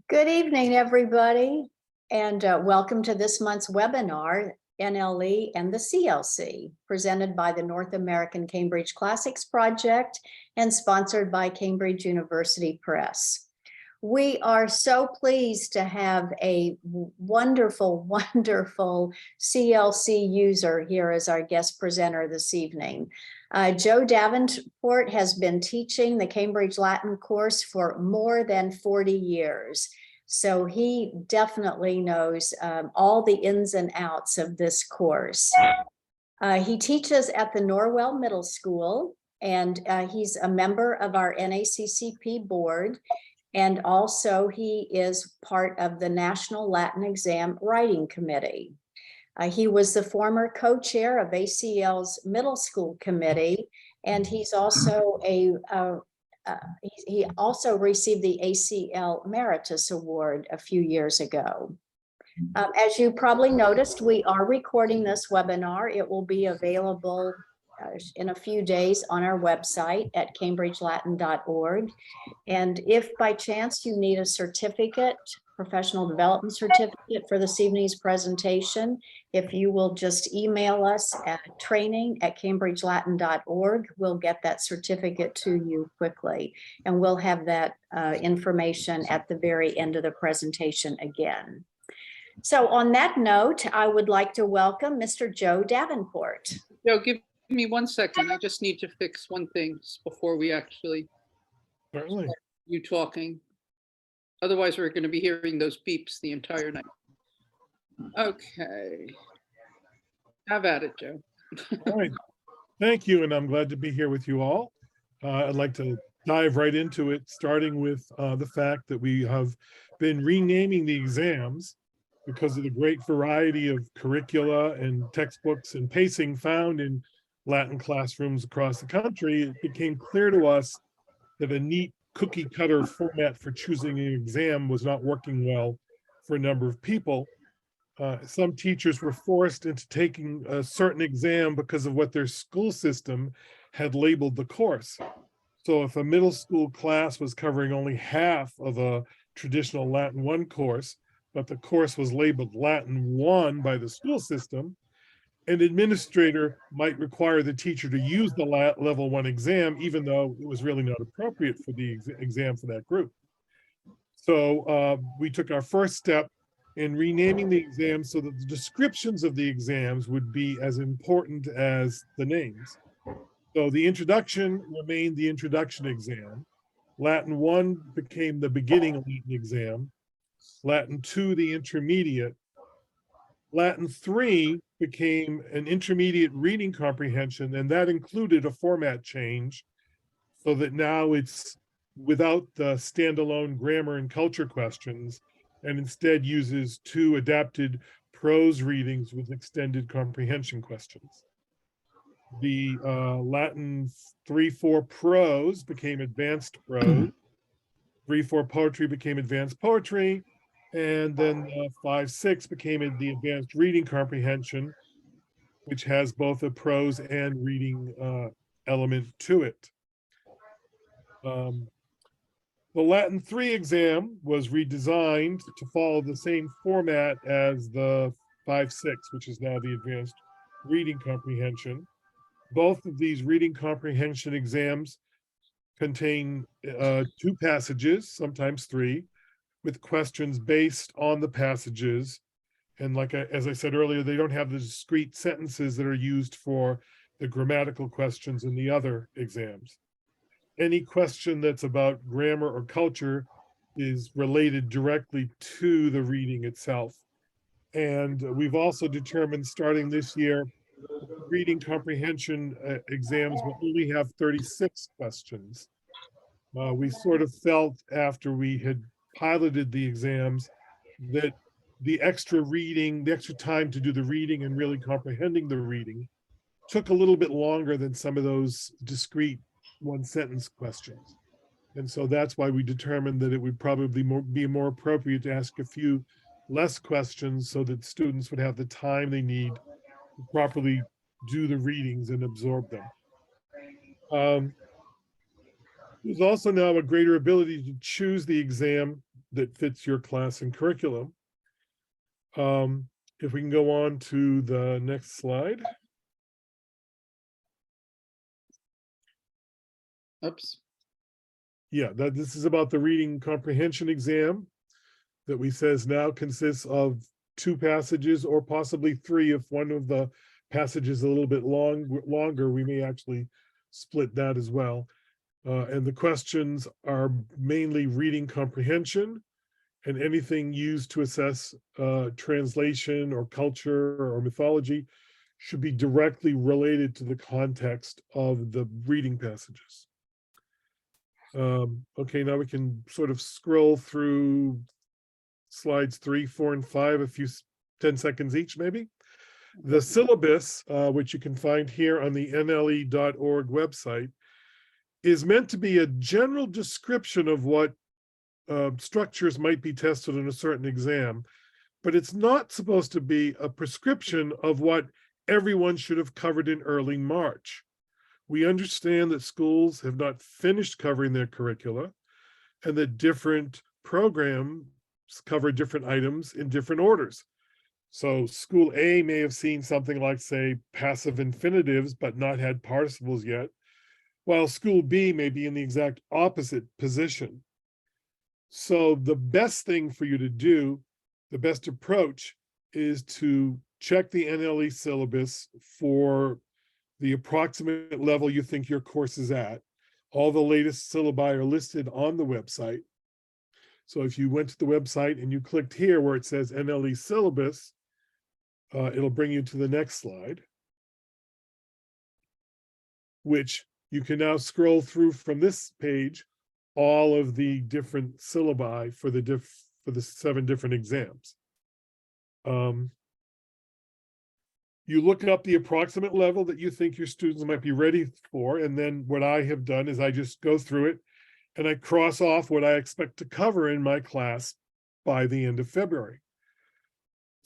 Good evening, everybody, and welcome to this month's webinar, NLE and the CLC, presented by the North American Cambridge Classics Project and sponsored by Cambridge University Press. We are so pleased to have a wonderful CLC user here as our guest presenter this evening. Joe Davenport has been teaching the Cambridge Latin course for more than 40 years. So he definitely knows all the ins and outs of this course. He teaches at the Norwell Middle School, and he's a member of our NACCP board. And also he is part of the National Latin Exam Writing Committee. He was the former co-chair of ACL's middle school committee, and he's also he also received the ACL Emeritus Award a few years ago. As you probably noticed, we are recording this webinar. It will be available in a few days on our website at cambridgelatin.org. And if by chance you need a certificate, professional development certificate for this evening's presentation, if you will just email us at training@cambridgelatin.org, we'll get that certificate to you quickly. And we'll have that information at the very end of the presentation again. So on that note, I would like to welcome Mr. Joe Davenport. Joe, give me 1 second. I just need to fix one thing before we actually start you talking. Otherwise, we're going to be hearing those beeps the entire night. Okay. Have at it, Joe. All right. Thank you, and I'm glad to be here with you all. I'd like to dive right into it, starting with the fact that we have been renaming the exams because of the great variety of curricula and textbooks and pacing found in Latin classrooms across the country. It became clear to us that a neat cookie cutter format for choosing an exam was not working well for a number of people. Some teachers were forced into taking a certain exam because of what their school system had labeled the course. So if a middle school class was covering only half of a traditional Latin 1 course, but the course was labeled Latin 1 by the school system, an administrator might require the teacher to use the level 1 exam, even though it was really not appropriate for the exam for that group. So we took our first step in renaming the exam so that the descriptions of the exams would be as important as the names. So the introduction remained the introduction exam. Latin 1 became the beginning Latin exam. Latin 2, the intermediate. Latin 3 became an intermediate reading comprehension, and that included a format change so that now it's without the standalone grammar and culture questions, and instead uses 2 adapted prose readings with extended comprehension questions. The Latin 3-4 prose became advanced prose. 3-4 poetry became advanced poetry. And then 5-6 became the advanced reading comprehension, which has both a prose and reading element to it. The Latin 3 exam was redesigned to follow the same format as the 5-6, which is now the advanced reading comprehension. Both of these reading comprehension exams contain 2 passages, sometimes 3, with questions based on the passages. And as I said earlier, they don't have the discrete sentences that are used for the grammatical questions in the other exams. Any question that's about grammar or culture is related directly to the reading itself. And we've also determined, starting this year, reading comprehension exams will only have 36 questions. We sort of felt, after we had piloted the exams, that the extra reading, the extra time to do the reading and really comprehending the reading took a little bit longer than some of those discrete 1-sentence questions. And so that's why we determined that it would probably be more appropriate to ask a few less questions so that students would have the time they need to properly do the readings and absorb them. There's also now a greater ability to choose the exam that fits your class and curriculum. If we can go on to the next slide. Oops. Yeah, this is about the reading comprehension exam that we says now consists of 2 passages or possibly 3 if one of the passages is a little bit longer, we may actually split that as well. And the questions are mainly reading comprehension and anything used to assess translation or culture or mythology should be directly related to the context of the reading passages. Okay, now we can sort of scroll through slides 3, 4, and 5, a few 10 seconds each, maybe. The syllabus, which you can find here on the NLE.org website, is meant to be a general description of what structures might be tested in a certain exam, but it's not supposed to be a prescription of what everyone should have covered in early March. We understand that schools have not finished covering their curricula and that different programs cover different items in different orders. So school A may have seen something like, say, passive infinitives, but not had participles yet, while school B may be in the exact opposite position. So the best thing for you to do, the best approach, is to check the NLE syllabus for the approximate level you think your course is at. All the latest syllabi are listed on the website. So if you went to the website and you clicked here where it says NLE syllabus, it'll bring you to the next slide, which you can now scroll through from this page all of the different syllabi for the 7 different exams. You look up the approximate level that you think your students might be ready for, and then what I have done is I just go through it and I cross off what I expect to cover in my class by the end of February.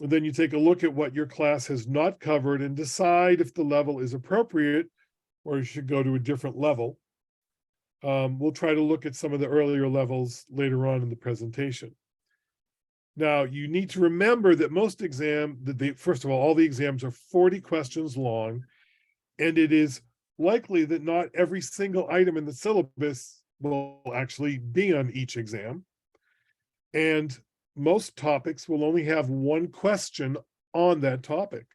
And then you take a look at what your class has not covered and decide if the level is appropriate or you should go to a different level. We'll try to look at some of the earlier levels later on in the presentation. Now, you need to remember that most first of all the exams are 40 questions long, and it is likely that not every single item in the syllabus will actually be on each exam. And most topics will only have 1 question on that topic.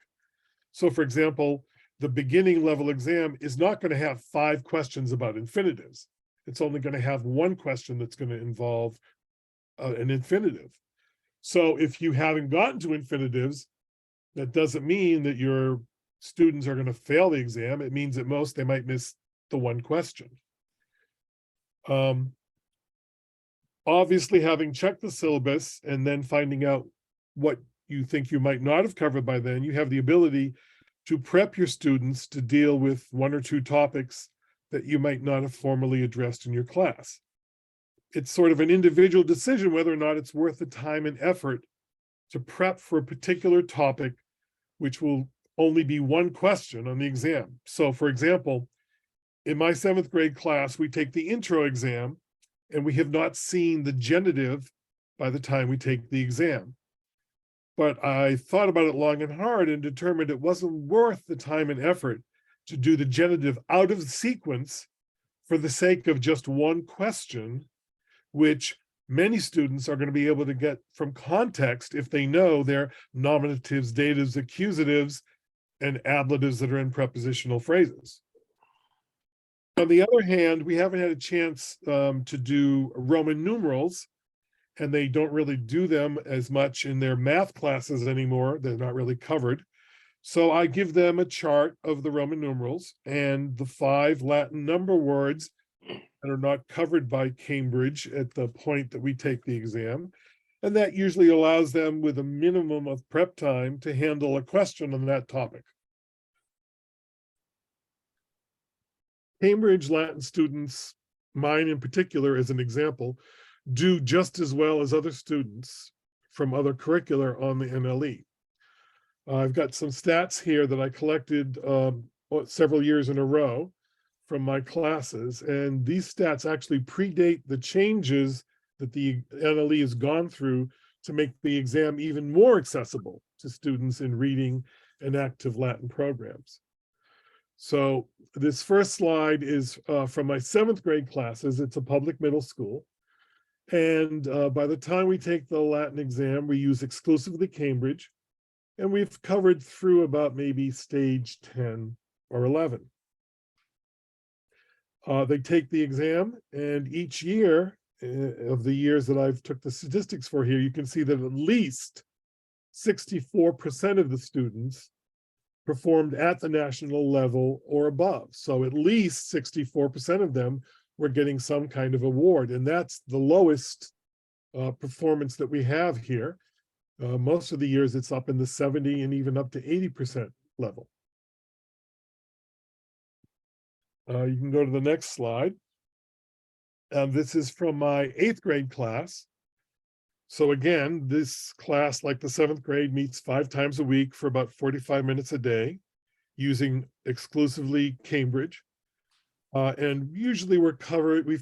So for example, the beginning level exam is not going to have 5 questions about infinitives. It's only going to have 1 question that's going to involve an infinitive. So if you haven't gotten to infinitives, that doesn't mean that your students are going to fail the exam. It means at most they might miss the 1 question. Obviously, having checked the syllabus and then finding out what you think you might not have covered by then, you have the ability to prep your students to deal with 1 or 2 topics that you might not have formally addressed in your class. It's sort of an individual decision whether or not it's worth the time and effort to prep for a particular topic, which will only be 1 question on the exam. So for example, in my 7th grade class, we take the intro exam and we have not seen the genitive by the time we take the exam. But I thought about it long and hard and determined it wasn't worth the time and effort to do the genitive out of sequence for the sake of just 1 question, which many students are going to be able to get from context if they know their nominatives, datives, accusatives, and ablatives that are in prepositional phrases. On the other hand, we haven't had a chance to do Roman numerals, and they don't really do them as much in their math classes anymore. They're not really covered. So I give them a chart of the Roman numerals and the 5 Latin number words that are not covered by Cambridge at the point that we take the exam. And that usually allows them, with a minimum of prep time, to handle a question on that topic. Cambridge Latin students, mine in particular as an example, do just as well as other students from other curricular on the NLE. I've got some stats here that I collected several years in a row from my classes, and these stats actually predate the changes that the NLE has gone through to make the exam even more accessible to students in reading and active Latin programs. So this first slide is from my 7th grade classes. It's a public middle school. And by the time we take the Latin exam, we use exclusively Cambridge. And we've covered through about maybe stage 10 or 11. They take the exam, and each year of the years that I've took the statistics for here, you can see that at least 64% of the students performed at the national level or above. So at least 64% of them were getting some kind of award, and that's the lowest performance that we have here. Most of the years it's up in the 70 and even up to 80% level. You can go to the next slide. This is from my 8th grade class. So again, this class, like the 7th grade, meets 5 times a week for about 45 minutes a day, using exclusively Cambridge. And usually we've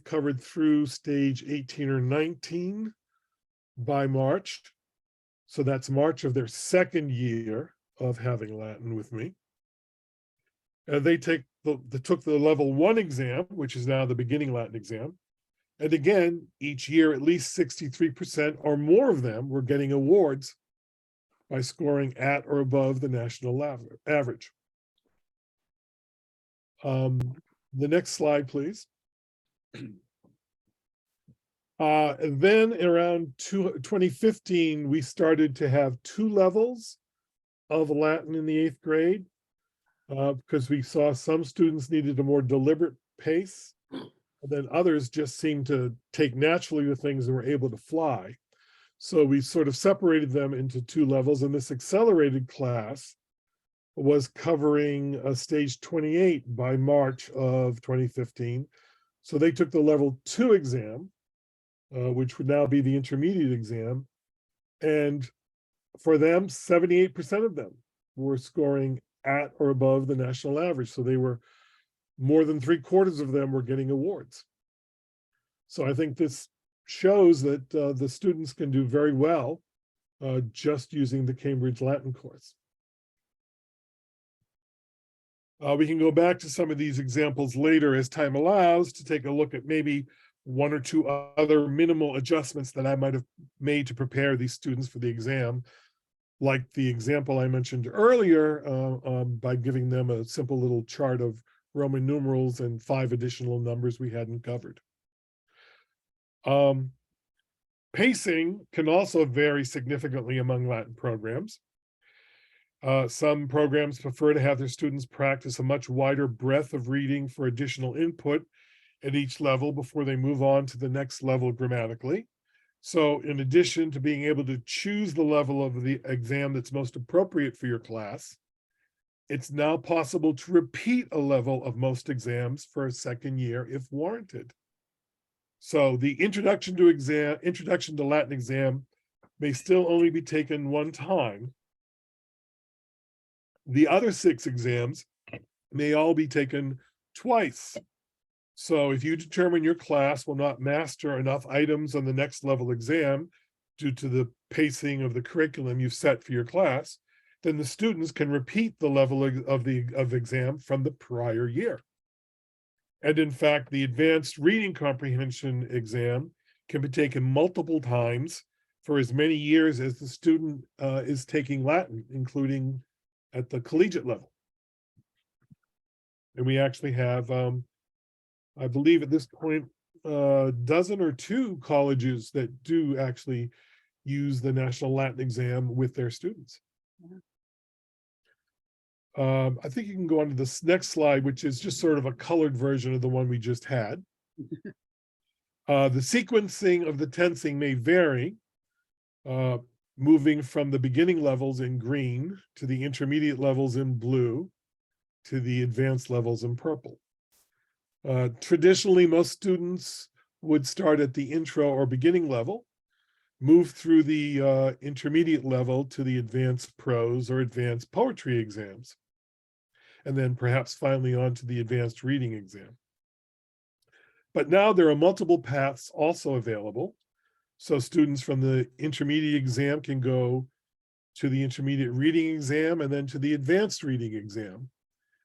covered through stage 18 or 19 by March. So that's March of their 2nd year of having Latin with me. And they took the level 1 exam, which is now the beginning Latin exam. And again, each year, at least 63% or more of them were getting awards by scoring at or above the national average. The next slide, please. And then around 2015, we started to have 2 levels of Latin in the 8th grade because we saw some students needed a more deliberate pace, and then others just seemed to take naturally to things and were able to fly. So we sort of separated them into 2 levels, and this accelerated class was covering stage 28 by March of 2015. So they took the level 2 exam, which would now be the intermediate exam. And for them, 78% of them were scoring at or above the national average. So they were more than 3/4 of them were getting awards. So I think this shows that the students can do very well just using the Cambridge Latin course. We can go back to some of these examples later as time allows to take a look at maybe 1 or 2 other minimal adjustments that I might have made to prepare these students for the exam, like the example I mentioned earlier by giving them a simple little chart of Roman numerals and 5 additional numbers we hadn't covered. Pacing can also vary significantly among Latin programs. Some programs prefer to have their students practice a much wider breadth of reading for additional input at each level before they move on to the next level grammatically. So in addition to being able to choose the level of the exam that's most appropriate for your class, it's now possible to repeat a level of most exams for a 2nd year if warranted. So the introduction to Latin exam may still only be taken 1 time. The other 6 exams may all be taken twice. So if you determine your class will not master enough items on the next level exam due to the pacing of the curriculum you've set for your class, then the students can repeat the level of exam from the prior year. And in fact, the advanced reading comprehension exam can be taken multiple times for as many years as the student is taking Latin, including at the collegiate level. And we actually have, I believe at this point, a dozen or 2 colleges that do actually use the National Latin exam with their students. I think you can go on to this next slide, which is just sort of a colored version of the one we just had. The sequencing of the tensing may vary, moving from the beginning levels in green to the intermediate levels in blue to the advanced levels in purple. Traditionally, most students would start at the intro or beginning level, move through the intermediate level to the advanced prose or advanced poetry exams, and then perhaps finally on to the advanced reading exam. But now there are multiple paths also available. So students from the intermediate exam can go to the intermediate reading exam and then to the advanced reading exam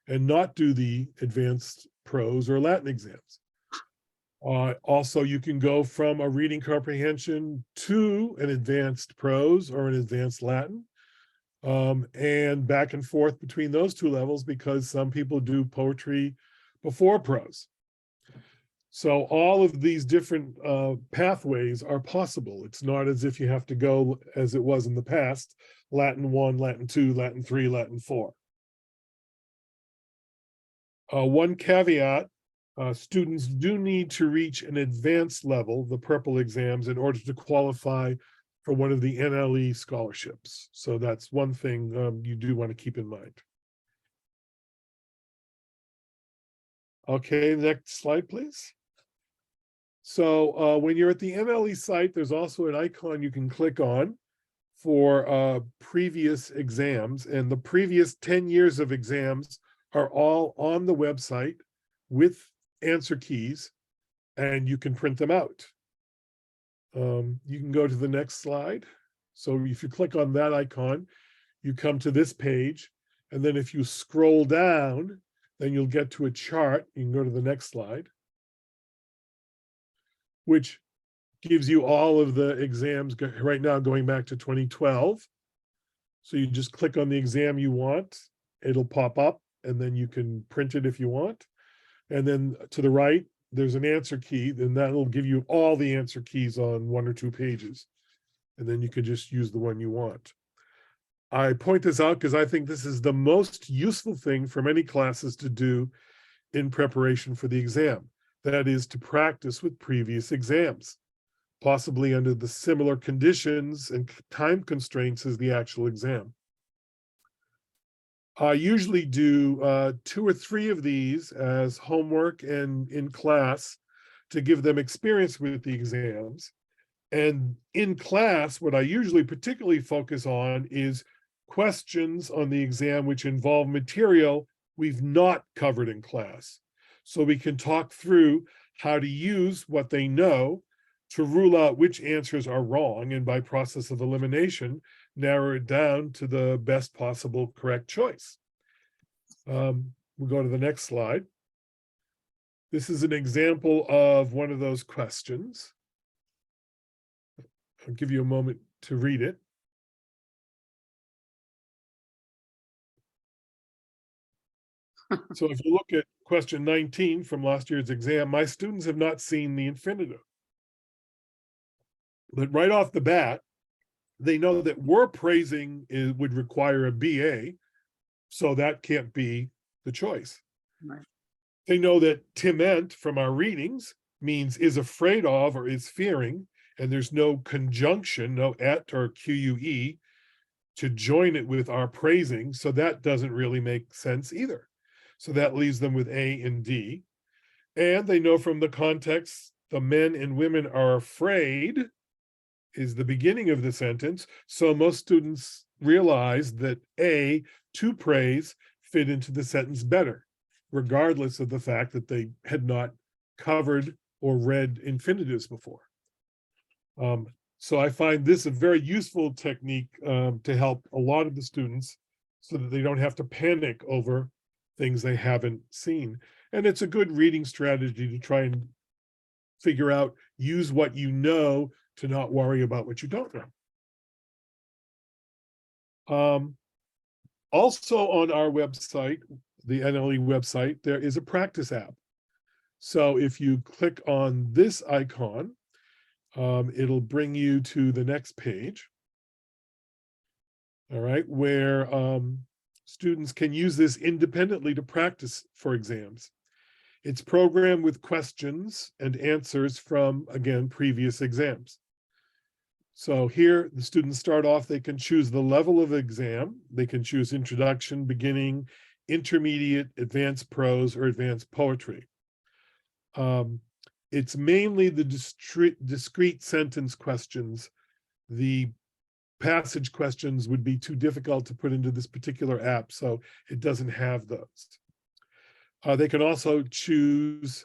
and not do the advanced prose or Latin exams. Also, you can go from a reading comprehension to an advanced prose or an advanced Latin, and back and forth between those two levels, because some people do poetry before prose. So all of these different pathways are possible. It's not as if you have to go, as it was in the past, Latin 1, Latin 2, Latin 3, Latin 4. One caveat, students do need to reach an advanced level, the purple exams, in order to qualify for one of the NLE scholarships. So that's one thing you do want to keep in mind. Okay, next slide, please. So when you're at the NLE site, there's also an icon you can click on for previous exams, and the previous 10 years of exams are all on the website with answer keys, and you can print them out. You can go to the next slide. So if you click on that icon, you come to this page, and then if you scroll down, then you'll get to a chart. You can go to the next slide, which gives you all of the exams right now going back to 2012. So you just click on the exam you want, it'll pop up, and then you can print it if you want. And then to the right, there's an answer key, and that'll give you all the answer keys on 1 or 2 pages. And then you can just use the one you want. I point this out because I think this is the most useful thing for many classes to do in preparation for the exam. That is to practice with previous exams, possibly under the similar conditions and time constraints as the actual exam. I usually do 2 or 3 of these as homework and in class to give them experience with the exams. And in class, what I usually particularly focus on is questions on the exam which involve material we've not covered in class. So we can talk through how to use what they know to rule out which answers are wrong, and by process of elimination, narrow it down to the best possible correct choice. We'll go to the next slide. This is an example of one of those questions. I'll give you a moment to read it. So if you look at question 19 from last year's exam, my students have not seen the infinitive. But right off the bat, they know that we're praising would require a BA, so that can't be the choice. Right. They know that timent from our readings means is afraid of or is fearing, and there's no conjunction, no et or QUE to join it with our praising, so that doesn't really make sense either. So that leaves them with A and D. And they know from the context, the men and women are afraid is the beginning of the sentence. So most students realize that A, to praise, fit into the sentence better, regardless of the fact that they had not covered or read infinitives before. So I find this a very useful technique to help a lot of the students so that they don't have to panic over things they haven't seen. And it's a good reading strategy to try and figure out, use what you know to not worry about what you don't know. Also on our website, the NLE website, there is a practice app. So if you click on this icon, it'll bring you to the next page. All right, where students can use this independently to practice for exams. It's programmed with questions and answers from, again, previous exams. So here, the students start off, they can choose the level of exam. They can choose introduction, beginning, intermediate, advanced prose, or advanced poetry. It's mainly the discrete sentence questions. The passage questions would be too difficult to put into this particular app, so it doesn't have those. They can also choose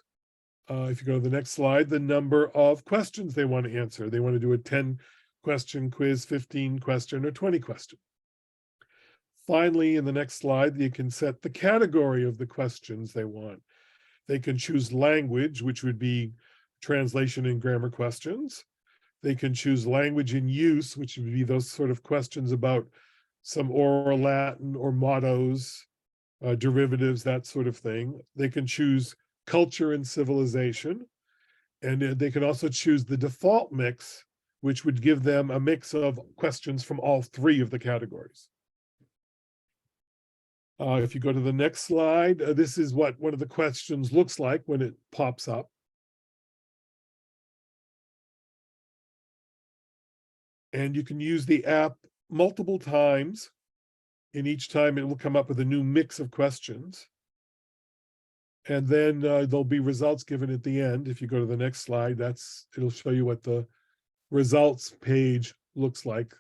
if you go to the next slide, the number of questions they want to answer. They want to do a 10-question quiz, 15-question, or 20-question. Finally, in the next slide, you can set the category of the questions they want. They can choose language, which would be translation and grammar questions. They can choose language in use, which would be those sort of questions about some oral Latin or mottos, derivatives, that sort of thing. They can choose culture and civilization. And they can also choose the default mix, which would give them a mix of questions from all three of the categories. If you go to the next slide, this is what one of the questions looks like when it pops up. And you can use the app multiple times, and each time it will come up with a new mix of questions. And then there'll be results given at the end. If you go to the next slide, it'll show you what the results page looks like.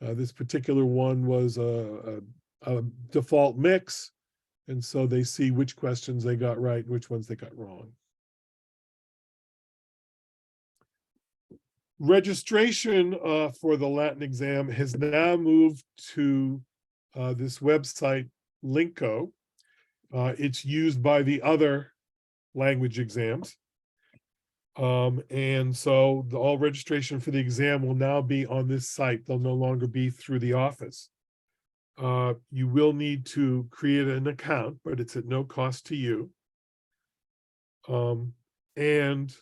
This particular one was a default mix, and so they see which questions they got right and which ones they got wrong. Registration for the Latin exam has now moved to this website, Linko. It's used by the other language exams. And so all registration for the exam will now be on this site. They'll no longer be through the office. You will need to create an account, but it's at no cost to you. And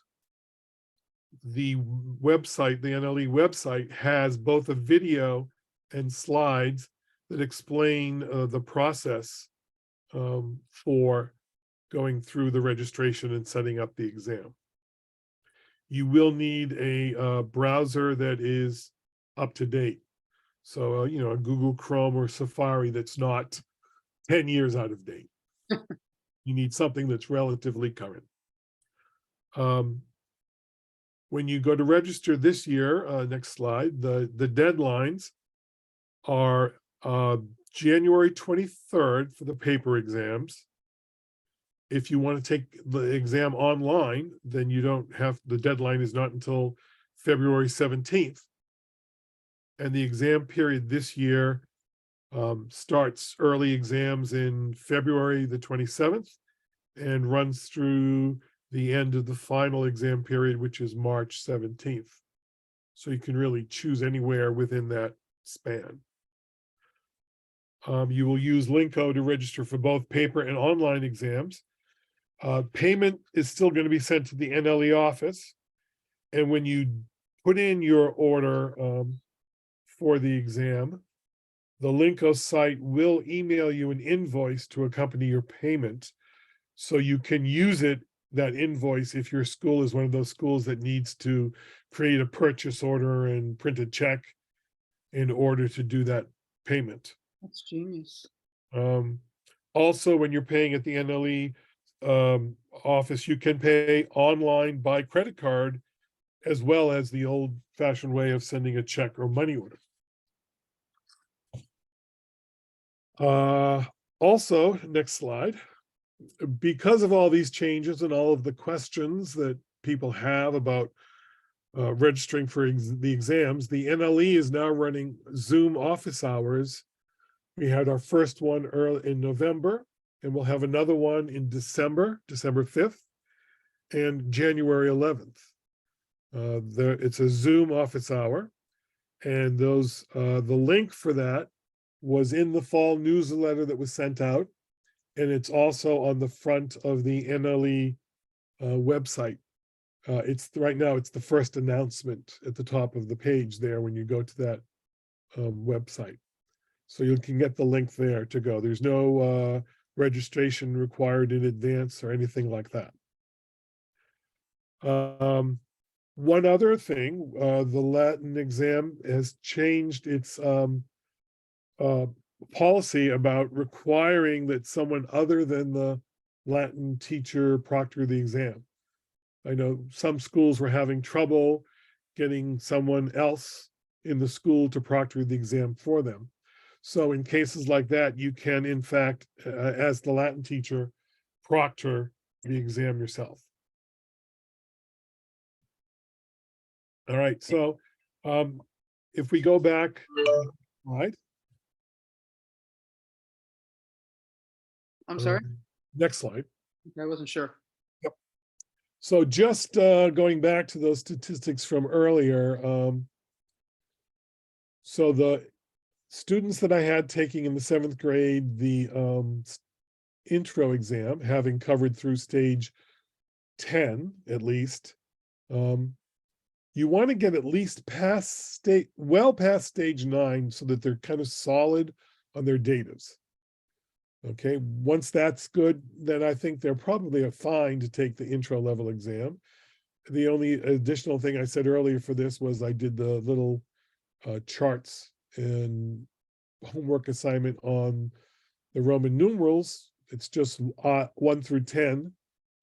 the website, the NLE website, has both a video and slides that explain the process for going through the registration and setting up the exam. You will need a browser that is up to date. So, a Google Chrome or Safari that's not 10 years out of date. You need something that's relatively current. When you go to register this year, next slide, the deadlines are January 23rd for the paper exams. If you want to take the exam online, then you don't have, the deadline is not until February 17th. And the exam period this year starts early exams in February the 27th and runs through the end of the final exam period, which is March 17th. So you can really choose anywhere within that span. You will use Linko to register for both paper and online exams. Payment is still going to be sent to the NLE office. And when you put in your order for the exam, the Linko site will email you an invoice to accompany your payment. So you can use that invoice if your school is one of those schools that needs to create a purchase order and print a check in order to do that payment. That's genius. Also, when you're paying at the NLE office, you can pay online by credit card, as well as the old-fashioned way of sending a check or money order. Also, next slide. Because of all these changes and all of the questions that people have about registering for the exams, the NLE is now running Zoom office hours. We had our first one early in November, and we'll have another one in December 5th, and January 11th. It's a Zoom office hour, and the link for that was in the fall newsletter that was sent out, and it's also on the front of the NLE website. Right now, it's the first announcement at the top of the page there when you go to that website. So you can get the link there to go. There's no registration required in advance or anything like that. One other thing, the Latin exam has changed its policy about requiring that someone other than the Latin teacher proctor the exam. I know some schools were having trouble getting someone else in the school to proctor the exam for them. So in cases like that, you can, in fact, as the Latin teacher, proctor the exam yourself. All right, so if we go back, right? I'm sorry, Next slide. I wasn't sure. So just going back to those statistics from earlier, so the students that I had taking in the 7th grade, the intro exam, having covered through stage 10 at least, you want to get at least well past stage 9 so that they're kind of solid on their datives. Okay, once that's good, then I think they're probably fine to take the intro level exam. The only additional thing I said earlier for this was I did the little charts and homework assignment on the Roman numerals. It's just 1 through 10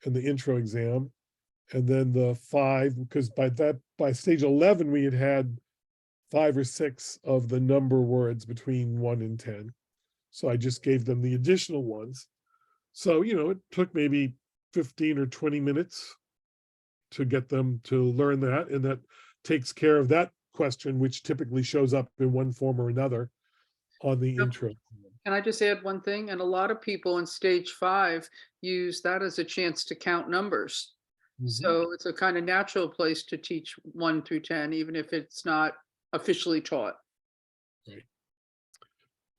in the intro exam. And then the 5, because by stage 11, we had 5 or 6 of the number words between 1 and 10. So I just gave them the additional ones. So, it took maybe 15 or 20 minutes to get them to learn that. And that takes care of that question, which typically shows up in one form or another on the intro. Can I just add one thing? And a lot of people in stage 5 use that as a chance to count numbers. So it's a kind of natural place to teach 1 through 10, even if it's not officially taught. Right.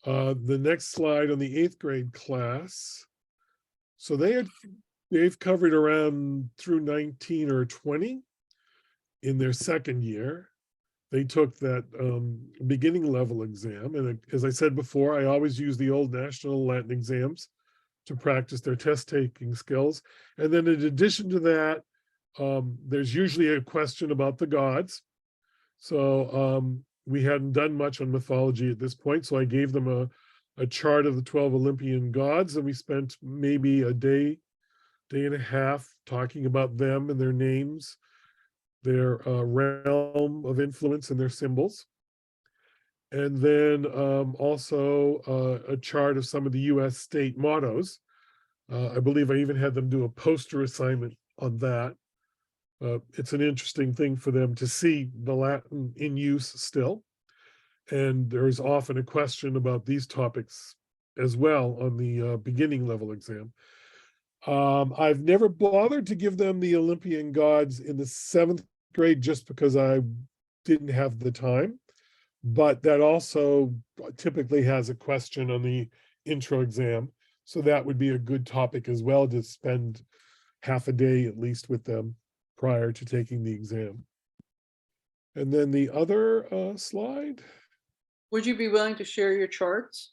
The next slide on the 8th grade class. So they've covered around through 19 or 20 in their 2nd year. They took that beginning level exam. And as I said before, I always use the old national Latin exams to practice their test taking skills. And then in addition to that, there's usually a question about the gods. So we hadn't done much on mythology at this point. So I gave them a chart of the 12 Olympian gods, and we spent maybe a day and a half talking about them and their names, their realm of influence and their symbols. And then also a chart of some of the US state mottos. I believe I even had them do a poster assignment on that. It's an interesting thing for them to see the Latin in use still. And there's often a question about these topics as well on the beginning level exam. I've never bothered to give them the Olympian gods in the 7th grade just because I didn't have the time. But that also typically has a question on the intro exam. So that would be a good topic as well to spend half a day at least with them prior to taking the exam. And then the other slide. Would you be willing to share your charts?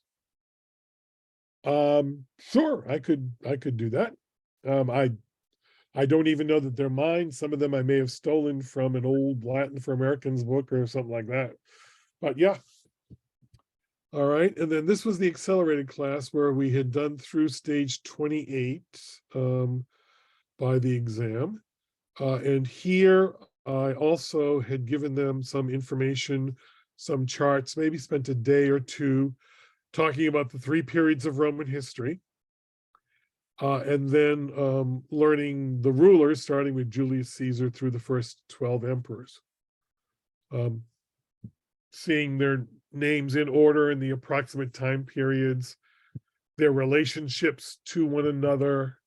Sure, I could do that. I don't even know that they're mine. Some of them I may have stolen from an old Latin for Americans book or something like that. But yeah. All right, and then this was the accelerated class where we had done through stage 28 by the exam. And here I also had given them some information, some charts, maybe spent a day or two talking about the 3 periods of Roman history. And then learning the rulers, starting with Julius Caesar through the first 12 emperors. Seeing their names in order and the approximate time periods, their relationships to one another.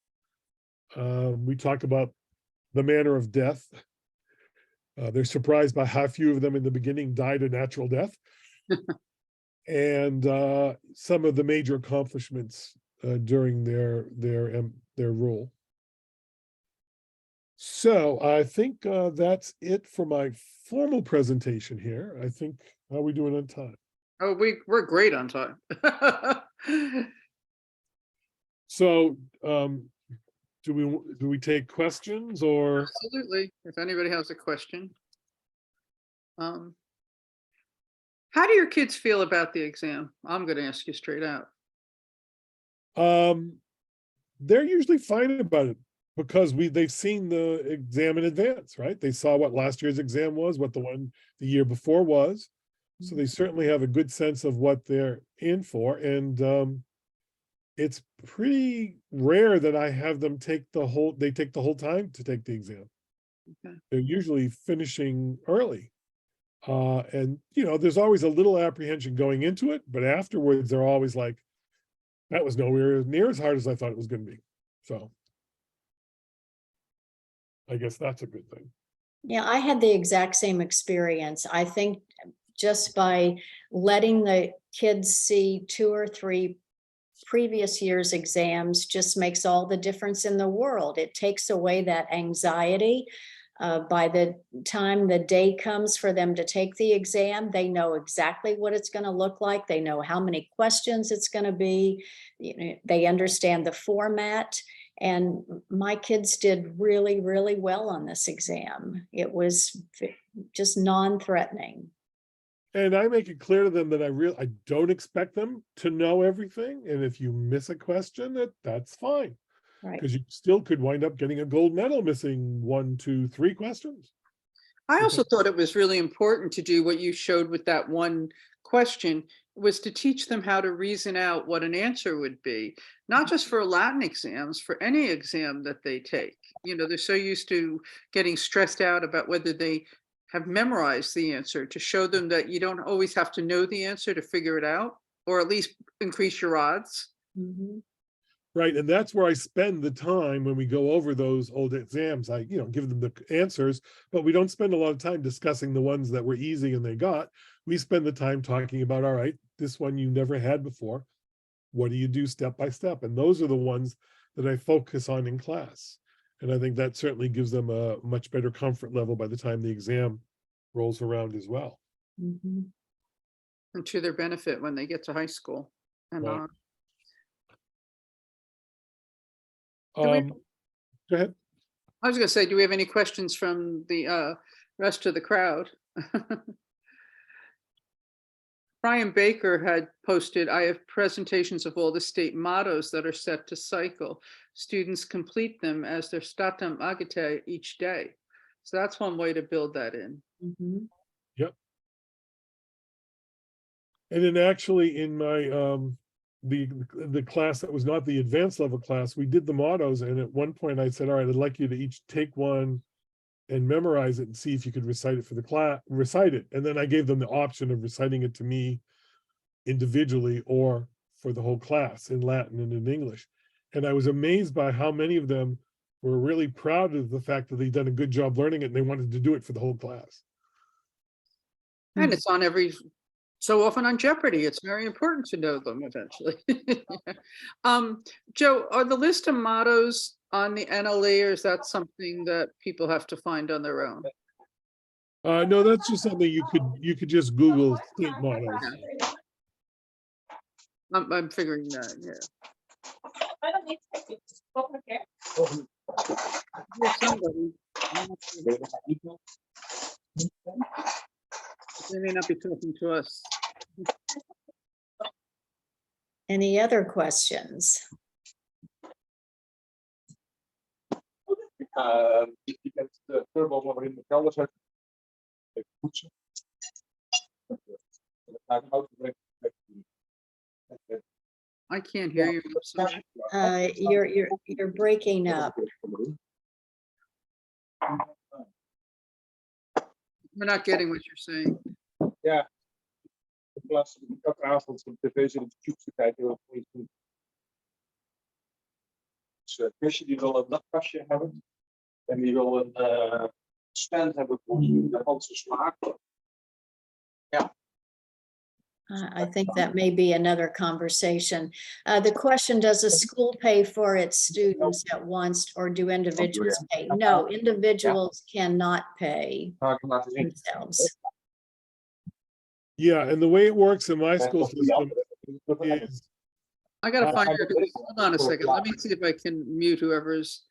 We talk about the manner of death. They're surprised by how few of them in the beginning died a natural death. And some of the major accomplishments during their rule. So I think that's it for my formal presentation here. I think, how are we doing on time? Oh, we're great on time. So do we take questions or? Absolutely. If anybody has a question. How do your kids feel about the exam? I'm going to ask you straight out. They're usually fine about it because they've seen the exam in advance, right? They saw what last year's exam was, what the year before was. So they certainly have a good sense of what they're in for. And it's pretty rare that I have them take the whole time to take the exam. Okay. They're usually finishing early. And, you know, there's always a little apprehension going into it, but afterwards, they're always like, that was nowhere near as hard as I thought it was going to be. So I guess that's a good thing. Yeah, I had the exact same experience. I think just by letting the kids see 2 or 3 previous year's exams just makes all the difference in the world. It takes away that anxiety. By the time the day comes for them to take the exam, they know exactly what it's going to look like. They know how many questions it's going to be. You know, they understand the format. And my kids did really, really well on this exam. It was just non-threatening. And I make it clear to them that I don't expect them to know everything. And if you miss a question, that's fine. Right. Because you still could wind up getting a gold medal missing 1, 2, 3 questions. I also thought it was really important to do what you showed with that one question, was to teach them how to reason out what an answer would be, not just for Latin exams, for any exam that they take. You know, they're so used to getting stressed out about whether they have memorized the answer, to show them that you don't always have to know the answer to figure it out, or at least increase your odds. Mhm. Right. And that's where I spend the time when we go over those old exams. I, give them the answers, but we don't spend a lot of time discussing the ones that were easy and they got. We spend the time talking about, all right, this one you never had before. What do you do step by step? And those are the ones that I focus on in class. And I think that certainly gives them a much better comfort level by the time the exam rolls around as well. Mhm. And to their benefit when they get to high school and Right. on. Do we- Go ahead. I was going to say, do we have any questions from the rest of the crowd? Brian Baker had posted, I have presentations of all the state mottos that are set to cycle. Students complete them as their statum agite each day. So that's one way to build that in. Mhm. Yep. And then actually in my the class that was not the advanced level class, we did the mottos, and at one point I said, all right, I'd like you to each take one and memorize it and see if you could recite it for the class, recite it. And then I gave them the option of reciting it to me individually or for the whole class in Latin and in English. And I was amazed by how many of them were really proud of the fact that they'd done a good job learning it and they wanted to do it for the whole class. And it's on every so often on Jeopardy. It's very important to know them eventually. Joe, are the list of mottos on the NLE, or is that something that people have to find on their own? No, that's just something you could just Google state mottos. Yeah. I'm figuring that, yeah. There's somebody. They may not be talking to us. Any other questions? Je kent de turbo waarin de kelder zit. Even poetsen. I can't hear you. I'm sorry. You're breaking up. We're not getting what you're saying. Ja. In plaats van elke avond op tv zitten te kijken wat moet je doen. Dus Chrisje die wil een nachtkastje hebben. En die wil een stand hebben voor de Japanse smaak. Ja. I think that may be another conversation. The question, does the school pay for its students at once, or do individuals pay? No, individuals cannot pay themselves. Yeah, and the way it works in my school system is I gotta find her. Hold on a second. Let me see if I can mute whoever's.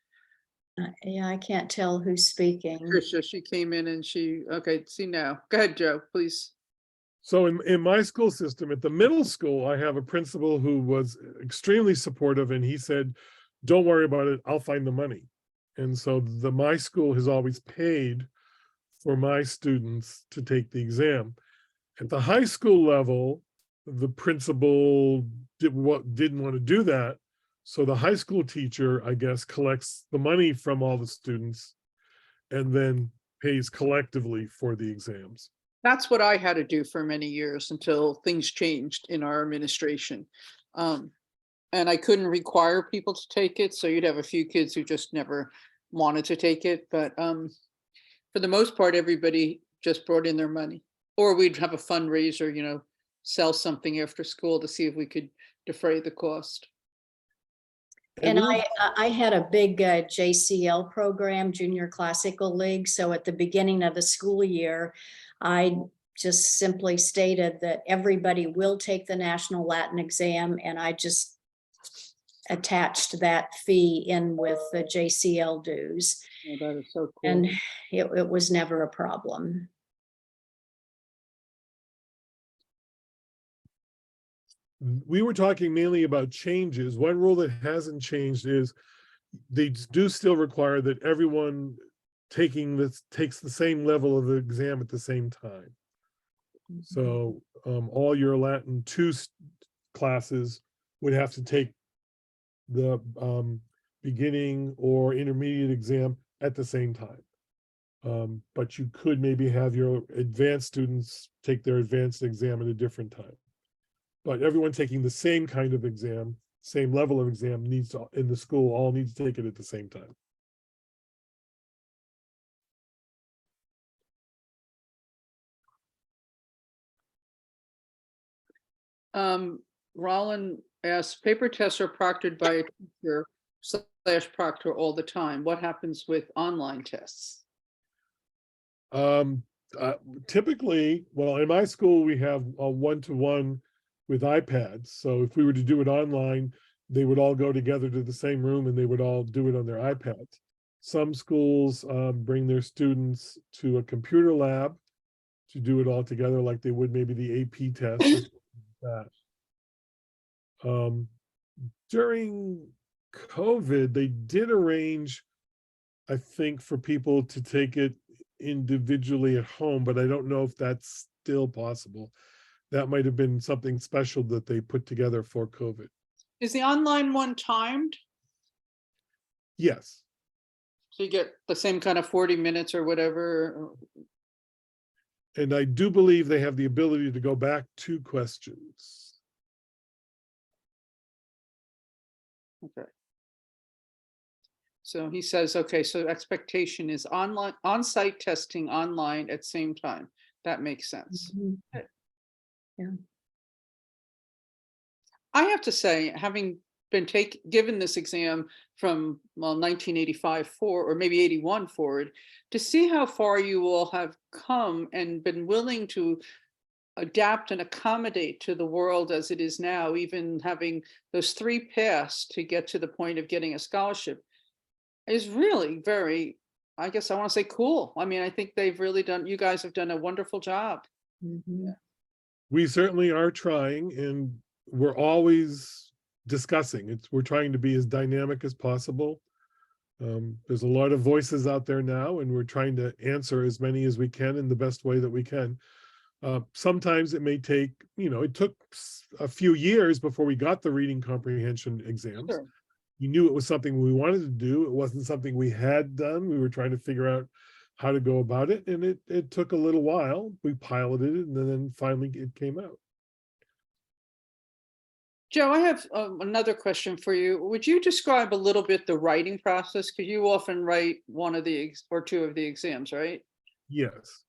Yeah, I can't tell who's speaking. Tricia, she came in and okay, see now. Go ahead, Joe, please. so in my school system at the middle school, I have a principal who was extremely supportive, and he said, don't worry about it, I'll find the money. And so my school has always paid for my students to take the exam. At the high school level, the principal didn't want to do that. So the high school teacher, I guess, collects the money from all the students and then pays collectively for the exams. That's what I had to do for many years until things changed in our administration. And I couldn't require people to take it, so you'd have a few kids who just never wanted to take it, but for the most part, everybody just brought in their money. Or we'd have a fundraiser, you know, sell something after school to see if we could defray the cost. And we were- I had a big JCL program, Junior Classical League. So at the beginning of the school year, I just simply stated that everybody will take the National Latin exam, and I just attached that fee in with the JCL dues. Oh, that is so cool. And it was never a problem. we were talking mainly about changes. One rule that hasn't changed is they do still require that everyone takes the same level of the exam at the same time. So all your Latin 2 classes would have to take the beginning or intermediate exam at the same time. But you could maybe have your advanced students take their advanced exam at a different time. But everyone taking the same kind of exam, same level of exam needs to, in the school, all need to take it at the same time. Roland asks, paper tests are proctored by a teacher / proctor all the time. What happens with online tests? Typically, well, in my school, we have a 1-to-1 with iPads. So if we were to do it online, they would all go together to the same room and they would all do it on their iPads. Some schools bring their students to a computer lab to do it all together, like they would maybe the AP test. Or something like that. During COVID, they did arrange, I think, for people to take it individually at home, but I don't know if that's still possible. That might have been something special that they put together for COVID. Is the online one timed? Yes. So you get the same kind of 40 minutes or whatever? And I do believe they have the ability to go back 2 questions. Okay. So he says, okay, so expectation is online, on-site testing online at same time. That makes sense. Mhm. Yeah. I have to say, having been given this exam from 1985 forward, or maybe 81 forward, to see how far you all have come and been willing to adapt and accommodate to the world as it is now, even having those 3 paths to get to the point of getting a scholarship, is really very, I guess I want to say, cool. I mean, I think they've really you guys have done a wonderful job. Mhm. We certainly are trying, and we're always discussing. We're trying to be as dynamic as possible. There's a lot of voices out there now, and we're trying to answer as many as we can in the best way that we can. Sometimes it may take, it took a few years before we got the reading comprehension exams. Sure. We knew it was something we wanted to do. It wasn't something we had done. We were trying to figure out how to go about it. And it took a little while. We piloted it, and then finally it came out. Joe, I have another question for you. Would you describe a little bit the writing process? Because you often write one of the or 2 of the exams, right? Yes.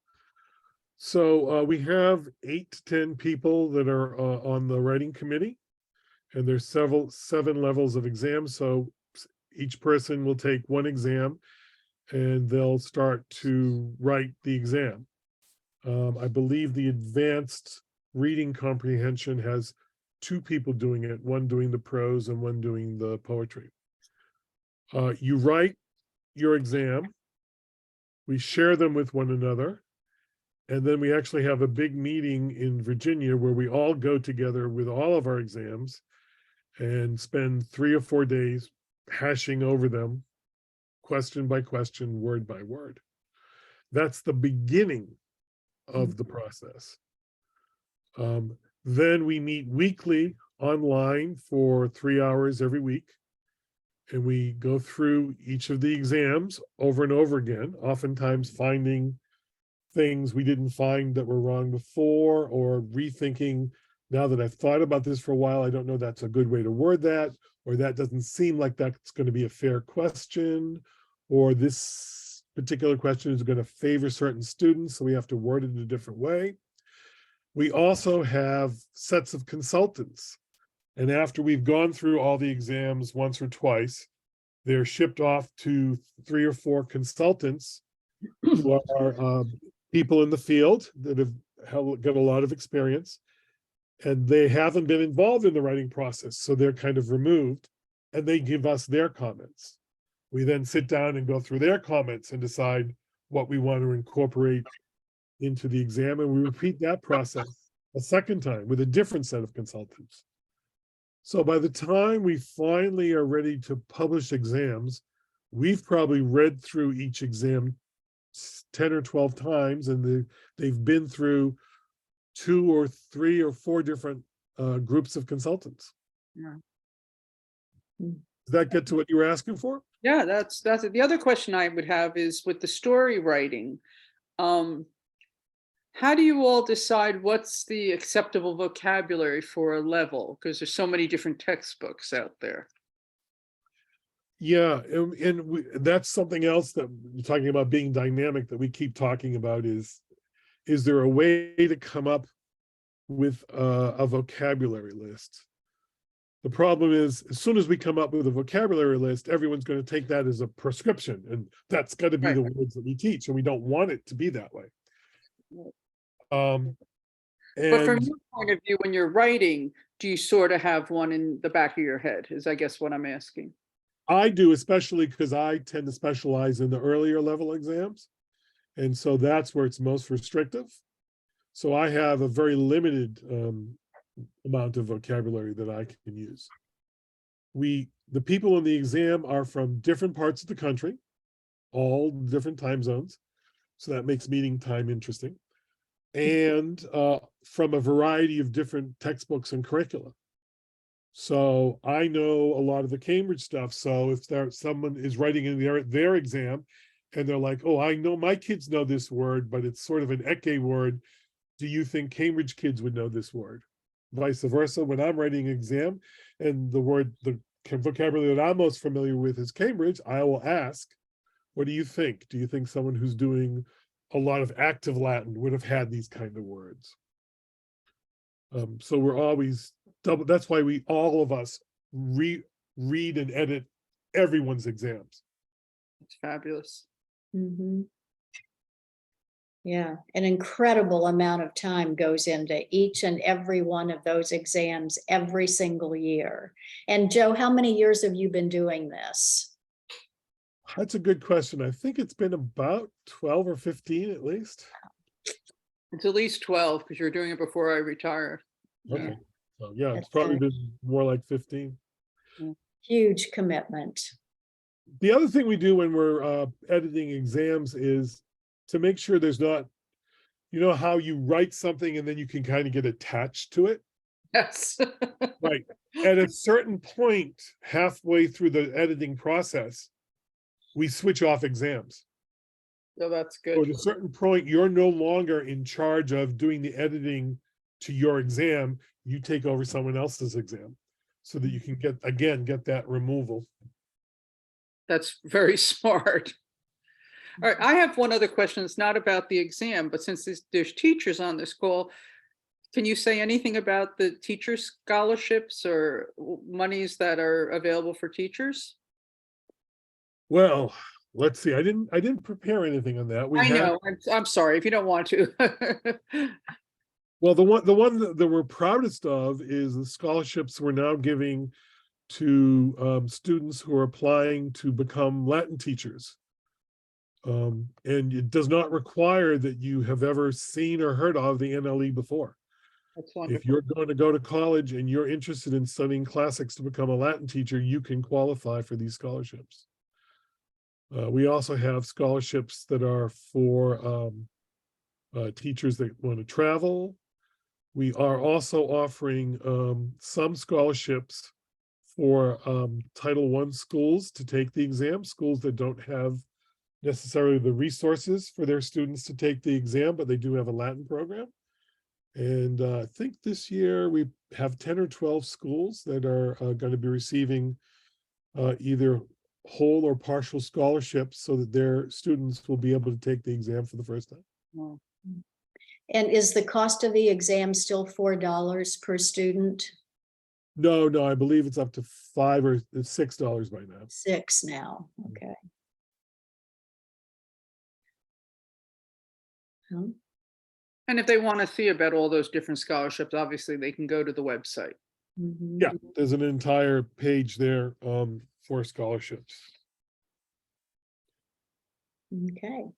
So we have 8 to 10 people that are on the writing committee, and there's 7 levels of exams. So each person will take 1 exam, and they'll start to write the exam. I believe the advanced reading comprehension has 2 people doing it, one doing the prose and one doing the poetry. You write your exam, we share them with one another, and then we actually have a big meeting in Virginia where we all go together with all of our exams and spend 3 or 4 days hashing over them, question by question, word by word. That's the beginning of the process. Then we meet weekly online for 3 hours every week. and we go through each of the exams over and over again, oftentimes finding things we didn't find that were wrong before, or rethinking, now that I've thought about this for a while, I don't know that's a good way to word that, or that doesn't seem like that's going to be a fair question, or this particular question is going to favor certain students, so we have to word it in a different way. We also have sets of consultants. And after we've gone through all the exams once or twice, they're shipped off to 3 or 4 consultants who are people in the field that have got a lot of experience, and they haven't been involved in the writing process. So they're kind of removed, and they give us their comments. We then sit down and go through their comments and decide what we want to incorporate into the exam. And we repeat that process a second time with a different set of consultants. So by the time we finally are ready to publish exams, we've probably read through each exam 10 or 12 times, and they've been through 2 or 3 or 4 different groups of consultants. Yeah. Does that get to what you were asking for? Yeah, that's it. The other question I would have is with the story writing. How do you all decide what's the acceptable vocabulary for a level? Because there's so many different textbooks out there. Yeah, and that's something else that you're talking about being dynamic that we keep talking about is there a way to come up with a vocabulary list? The problem is, as soon as we come up with a vocabulary list, everyone's going to take that as a prescription, and that's got to be the words that we teach, and we don't want it to be that way. But from your point of view, when you're writing, do you sort of have one in the back of your head, is I guess what I'm asking. I do, especially because I tend to specialize in the earlier level exams. And so that's where it's most restrictive. So I have a very limited amount of vocabulary that I can use. The people in the exam are from different parts of the country, all different time zones. So that makes meeting time interesting. And from a variety of different textbooks and curricula. So I know a lot of the Cambridge stuff. So if someone is writing in their exam and they're like, oh, I know my kids know this word, but it's sort of an ecce word. Do you think Cambridge kids would know this word? Vice versa, when I'm writing an exam and the vocabulary that I'm most familiar with is Cambridge, I will ask, what do you think? Do you think someone who's doing a lot of active Latin would have had these kind of words? So we're always double. That's why all of us read and edit everyone's exams. It's fabulous. Mm-hmm. Yeah, an incredible amount of time goes into each and every one of those exams every single year. And Joe, how many years have you been doing this? That's a good question. I think it's been about 12 or 15 at least. It's at least 12 because you're doing it before I retire. Okay. So yeah, it's probably been more like 15. Huge commitment. The other thing we do when we're editing exams is to make sure there's not, you know how you write something and then you can kind of get attached to it? Yes. Right. At a certain point, halfway through the editing process, we switch off exams. So that's good. So at a certain point, you're no longer in charge of doing the editing to your exam. You take over someone else's exam so that you can get that removal. That's very smart. All right, I have one other question. It's not about the exam, but since there's teachers on this call, can you say anything about the teacher scholarships or monies that are available for teachers? Well, let's see. I didn't prepare anything on that. I know. I'm sorry if you don't want to. Well, the one that we're proudest of is the scholarships we're now giving to students who are applying to become Latin teachers. And it does not require that you have ever seen or heard of the NLE before. That's wonderful. If you're going to go to college and you're interested in studying classics to become a Latin teacher, you can qualify for these scholarships. We also have scholarships that are for teachers that want to travel. We are also offering some scholarships for Title I schools to take the exam, schools that don't have necessarily the resources for their students to take the exam, but they do have a Latin program. And I think this year we have 10 or 12 schools that are going to be receiving either whole or partial scholarships so that their students will be able to take the exam for the first time. Wow. And is the cost of the exam still $4 per student? No, I believe it's up to $5 or $6 by now. 6 now, okay. Hmm. And if they want to see about all those different scholarships, obviously they can go to the website. Mhm. Yeah, there's an entire page there for scholarships. Okay.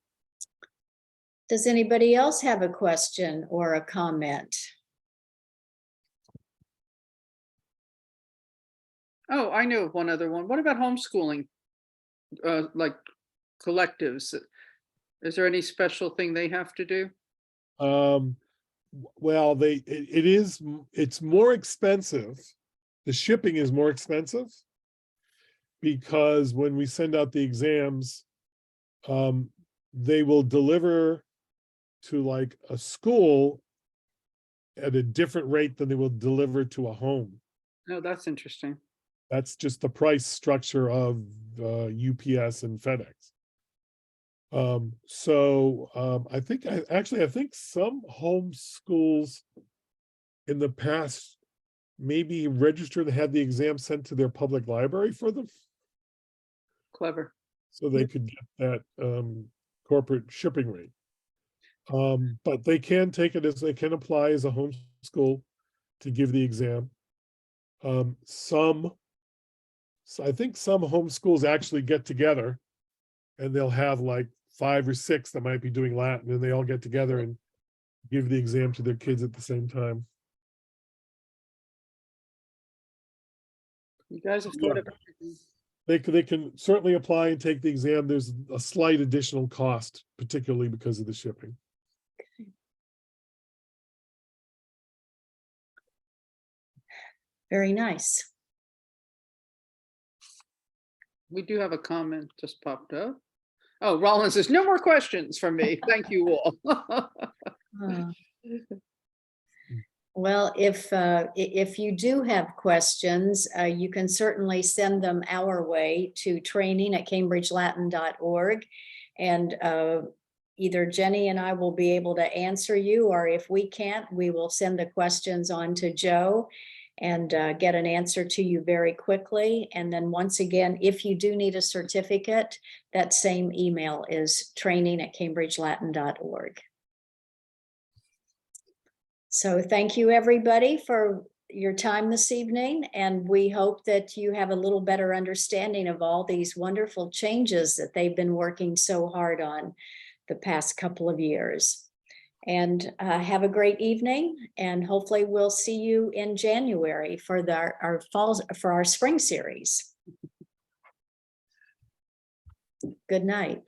Does anybody else have a question or a comment? Oh, I know of one other one. What about homeschooling? Like collectives? Is there any special thing they have to do? Well, it's more expensive. The shipping is more expensive because when we send out the exams, they will deliver to like a school at a different rate than they will deliver to a home. Oh, that's interesting. That's just the price structure of UPS and FedEx. I think some home schools in the past maybe registered and had the exam sent to their public library for them, Clever. so they could get that corporate shipping rate. But they can take it as they can apply as a homeschool to give the exam. I think some homeschools actually get together and they'll have like 5 or 6 that might be doing Latin, and they all get together and give the exam to their kids at the same time. You guys have thought about it. They can certainly apply and take the exam. There's a slight additional cost, particularly because of the shipping. Very nice. We do have a comment just popped up. Oh, Roland says, no more questions from me. Thank you all. Uh, Well, if you do have questions, you can certainly send them our way to training@cambridgelatin.org. And either Jenny and I will be able to answer you, or if we can't, we will send the questions on to Joe and get an answer to you very quickly. And then once again, if you do need a certificate, that same email is training@cambridgelatin.org. So thank you, everybody, for your time this evening. And we hope that you have a little better understanding of all these wonderful changes that they've been working so hard on the past couple of years. And have a great evening. And hopefully we'll see you in January for our spring series. Good night.